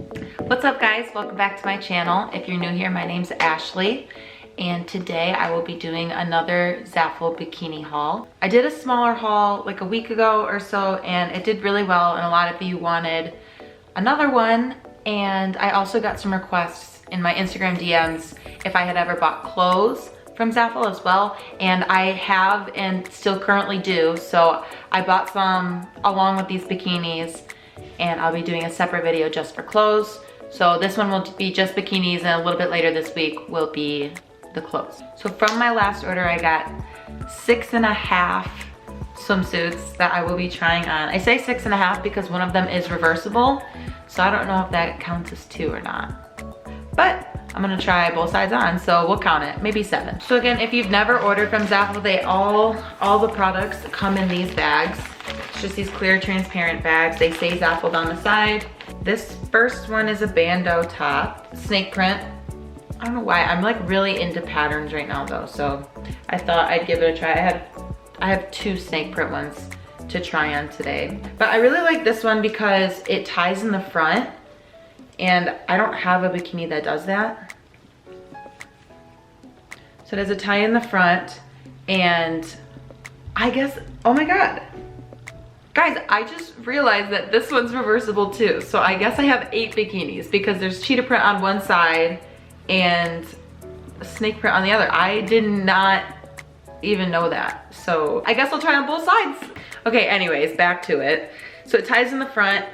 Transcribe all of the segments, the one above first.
What's up guys, welcome back to my channel. If you're new here, my name's Ashley and today I will be doing another ZAFUL bikini haul. I did a smaller haul like a week ago or so and it did really well and a lot of you wanted another one, and I also got some requests in my Instagram DMs if I had ever bought clothes from ZAFUL as well, and I have and still currently do. So I bought some along with these bikinis and I'll be doing a separate video just for clothes. So this one will be just bikinis and a little bit later this week will be the clothes. So from my last order I got 6.5 swimsuits that I will be trying on. I say 6.5 because one of them is reversible, so I don't know if that counts as 2 or not. But I'm gonna try both sides on, so we'll count it, maybe 7. So again, if you've never ordered from ZAFUL, they all the products come in these bags. It's just these clear transparent bags. They say ZAFUL on the side. This first one is a bandeau top, snake print. I don't know why, I'm like really into patterns right now though, so I thought I'd give it a try. I have 2 snake print ones to try on today. But I really like this one because it ties in the front, and I don't have a bikini that does that. So it has a tie in the front, and I guess, oh my God. Guys, I just realized that this one's reversible too. So I guess I have 8 bikinis because there's cheetah print on one side and a snake print on the other. I did not even know that. So I guess I'll try on both sides. Okay, anyways, back to it. So it ties in the front.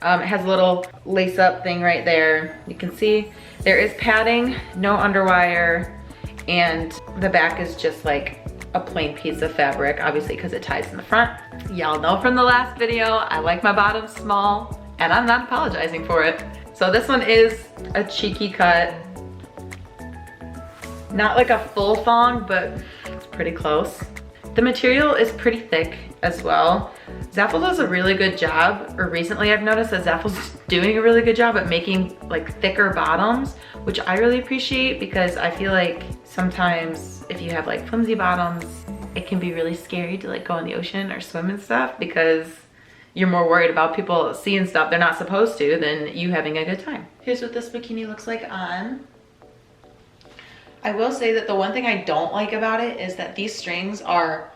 It has a little lace up thing right there. You can see there is padding, no underwire, and the back is just like a plain piece of fabric, obviously because it ties in the front. Y'all know from the last video, I like my bottoms small and I'm not apologizing for it. So this one is a cheeky cut. Not like a full thong, but it's pretty close. The material is pretty thick as well. ZAFUL does a really good job, or recently I've noticed that ZAFUL's doing a really good job at making like thicker bottoms, which I really appreciate because I feel like sometimes if you have like flimsy bottoms, it can be really scary to like go in the ocean or swim and stuff because you're more worried about people seeing stuff they're not supposed to than you having a good time. Here's what this bikini looks like on. I will say that the one thing I don't like about it is that these strings are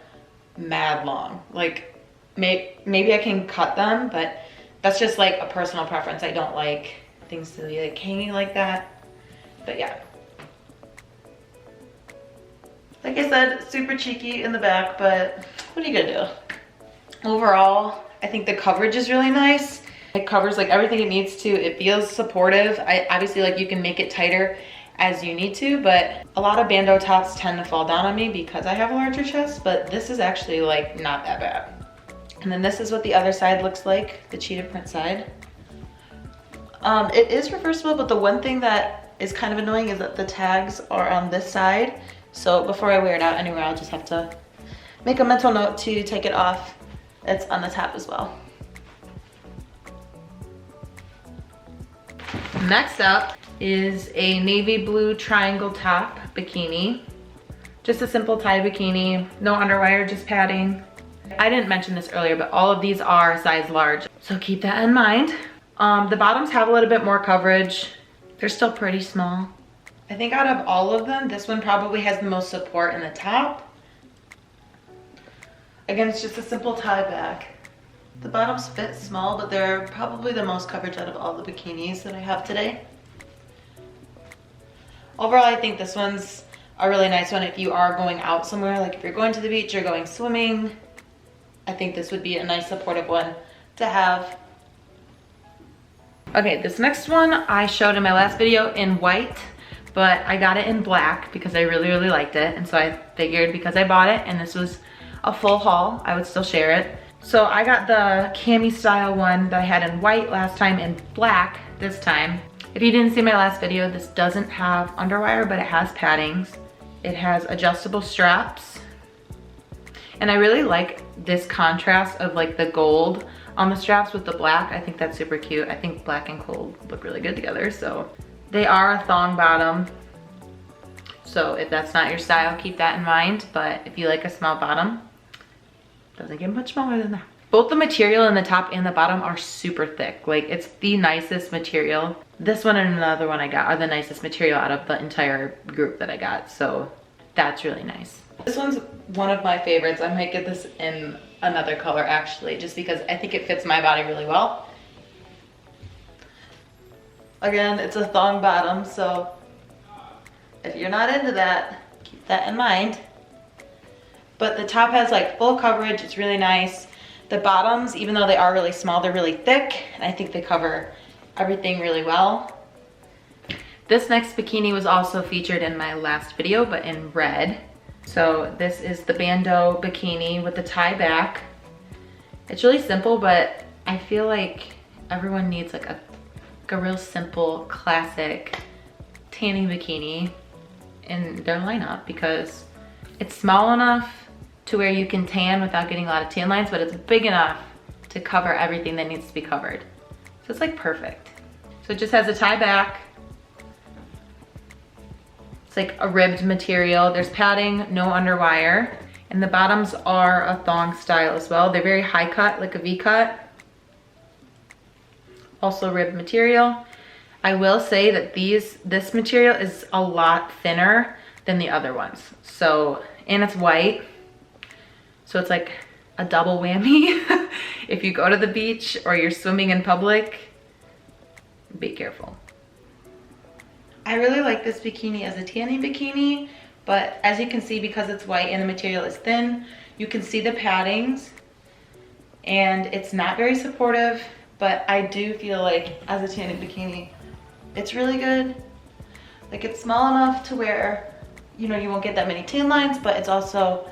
mad long. Like maybe I can cut them, but that's just like a personal preference. I don't like things to be like hanging like that, but yeah. Like I said, super cheeky in the back, but what are you gonna do? Overall, I think the coverage is really nice. It covers like everything it needs to. It feels supportive. Obviously like you can make it tighter as you need to, but a lot of bandeau tops tend to fall down on me because I have a larger chest, but this is actually like not that bad. And then this is what the other side looks like, the cheetah print side. It is reversible, but the one thing that is kind of annoying is that the tags are on this side. So before I wear it out anywhere, I'll just have to make a mental note to take it off. It's on the top as well. Next up is a navy blue triangle top bikini. Just a simple tie bikini, no underwire, just padding. I didn't mention this earlier, but all of these are size large, so keep that in mind. The bottoms have a little bit more coverage. They're still pretty small. I think out of all of them, this one probably has the most support in the top. Again, it's just a simple tie back. The bottoms fit small, but they're probably the most coverage out of all the bikinis that I have today. Overall, I think this one's a really nice one if you are going out somewhere, like if you're going to the beach or going swimming. I think this would be a nice supportive one to have. Okay, this next one I showed in my last video in white, but I got it in black because I really, really liked it. And so I figured because I bought it and this was a full haul, I would still share it. So I got the cami-style one that I had in white last time in black this time. If you didn't see my last video, this doesn't have underwire, but it has paddings. It has adjustable straps. And I really like this contrast of like the gold on the straps with the black. I think that's super cute. I think black and gold look really good together. So they are a thong bottom. So if that's not your style, keep that in mind. But if you like a small bottom, doesn't get much smaller than that. Both the material in the top and the bottom are super thick. Like, it's the nicest material. This one and another one I got are the nicest material out of the entire group that I got. So that's really nice. This one's one of my favorites. I might get this in another color actually, just because I think it fits my body really well. Again, it's a thong bottom, so if you're not into that, keep that in mind. But the top has like full coverage, it's really nice. The bottoms, even though they are really small, they're really thick, and I think they cover everything really well. This next bikini was also featured in my last video, but in red. So this is the Bandeau bikini with the tie back. It's really simple, but I feel like everyone needs like a real simple, classic tanning bikini in their lineup, because it's small enough to where you can tan without getting a lot of tan lines, but it's big enough to cover everything that needs to be covered. So it's like perfect. So it just has a tie back. It's like a ribbed material. There's padding, no underwire. And the bottoms are a thong style as well. They're very high cut, like a V cut. Also ribbed material. I will say that this material is a lot thinner than the other ones. So, and it's white. So it's like a double whammy. If you go to the beach or you're swimming in public, be careful. I really like this bikini as a tanning bikini, but as you can see, because it's white and the material is thin, you can see the paddings, and it's not very supportive, but I do feel like as a tanning bikini, it's really good. Like, it's small enough to where, you know, you won't get that many tan lines, but it's also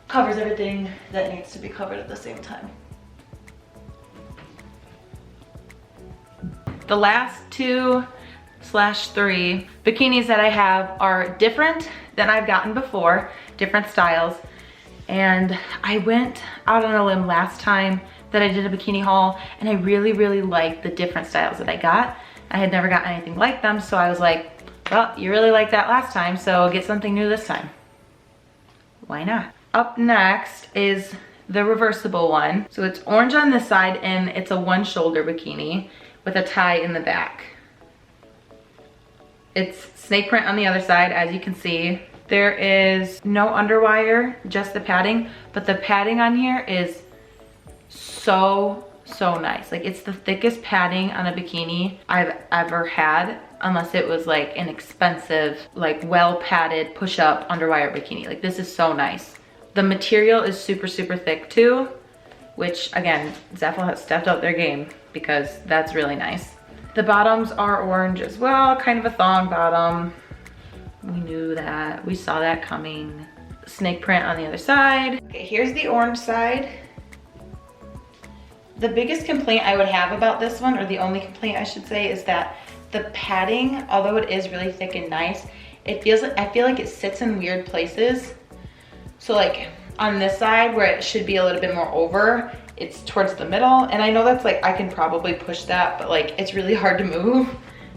covers everything that needs to be covered at the same time. The last 2/3 bikinis that I have are different than I've gotten before, different styles. And I went out on a limb last time that I did a bikini haul, and I really, really liked the different styles that I got. I had never gotten anything like them, so I was like, well, you really liked that last time, so get something new this time. Why not? Up next is the reversible one. So it's orange on this side, and it's a one shoulder bikini with a tie in the back. It's snake print on the other side, as you can see. There is no underwire, just the padding, but the padding on here is so nice. Like, it's the thickest padding on a bikini I've ever had, unless it was like an expensive, like well padded push-up underwire bikini. Like, this is so nice. The material is super thick too, which again, ZAFUL has stepped up their game because that's really nice. The bottoms are orange as well, kind of a thong bottom. We knew that, we saw that coming. Snake print on the other side. Okay, here's the orange side. The biggest complaint I would have about this one, or the only complaint I should say, is that the padding, although it is really thick and nice, I feel like it sits in weird places. So like on this side where it should be a little bit more over, it's towards the middle. And I know that's like, I can probably push that, but like it's really hard to move.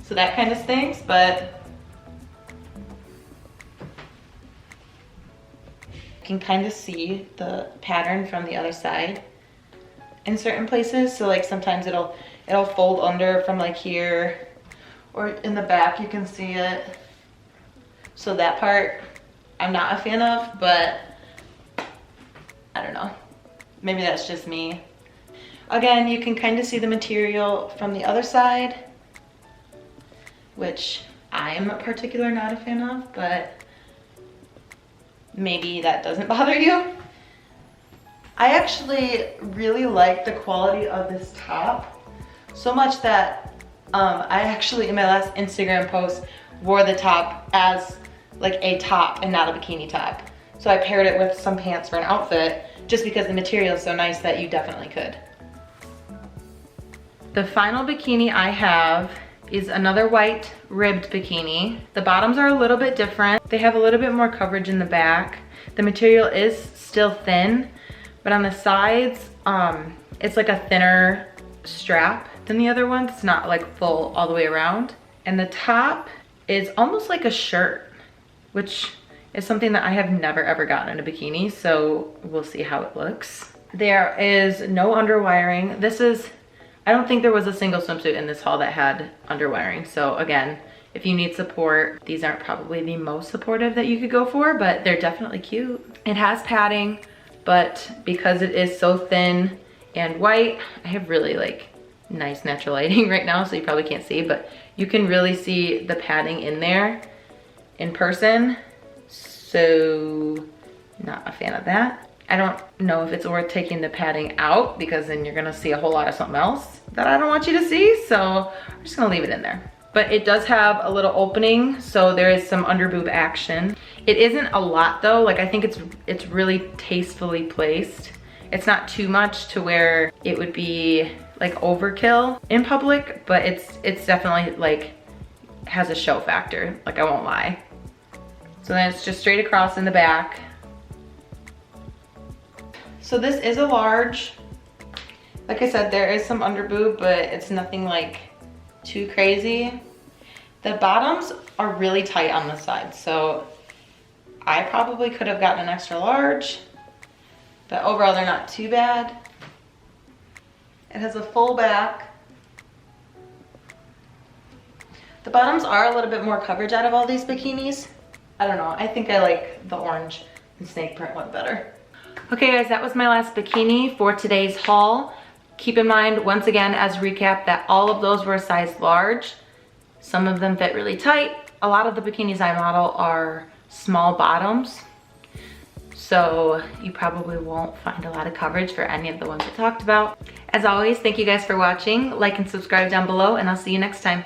So that kind of stinks, but you can kind of see the pattern from the other side in certain places. So like sometimes it'll fold under from like here, or in the back you can see it. So that part I'm not a fan of, but I don't know, maybe that's just me. Again, you can kind of see the material from the other side, which I'm particularly not a fan of, but maybe that doesn't bother you. I actually really like the quality of this top, so much that I actually, in my last Instagram post, wore the top as like a top and not a bikini top. So I paired it with some pants for an outfit, just because the material is so nice that you definitely could. The final bikini I have is another white ribbed bikini. The bottoms are a little bit different. They have a little bit more coverage in the back. The material is still thin, but on the sides, it's like a thinner strap than the other ones. It's not like full all the way around. And the top is almost like a shirt, which is something that I have never ever gotten in a bikini, so we'll see how it looks. There is no underwiring. This is, I don't think there was a single swimsuit in this haul that had underwiring. So again, if you need support, these aren't probably the most supportive that you could go for, but they're definitely cute. It has padding, but because it is so thin and white, I have really like nice natural lighting right now, so you probably can't see, but you can really see the padding in there in person. So not a fan of that. I don't know if it's worth taking the padding out because then you're gonna see a whole lot of something else that I don't want you to see. So I'm just gonna leave it in there. But it does have a little opening, so there is some underboob action. It isn't a lot though. Like I think it's really tastefully placed. It's not too much to where it would be like overkill in public, but it's definitely like has a show factor, like I won't lie. So then it's just straight across in the back. So this is a large. Like I said, there is some underboob, but it's nothing like too crazy. The bottoms are really tight on the side, so I probably could have gotten an extra large, but overall they're not too bad. It has a full back. The bottoms are a little bit more coverage out of all these bikinis. I don't know, I think I like the orange and snake print one better. Okay guys, that was my last bikini for today's haul. Keep in mind, once again, as a recap, that all of those were a size large. Some of them fit really tight. A lot of the bikinis I model are small bottoms, so you probably won't find a lot of coverage for any of the ones I talked about. As always, thank you guys for watching. Like and subscribe down below, and I'll see you next time.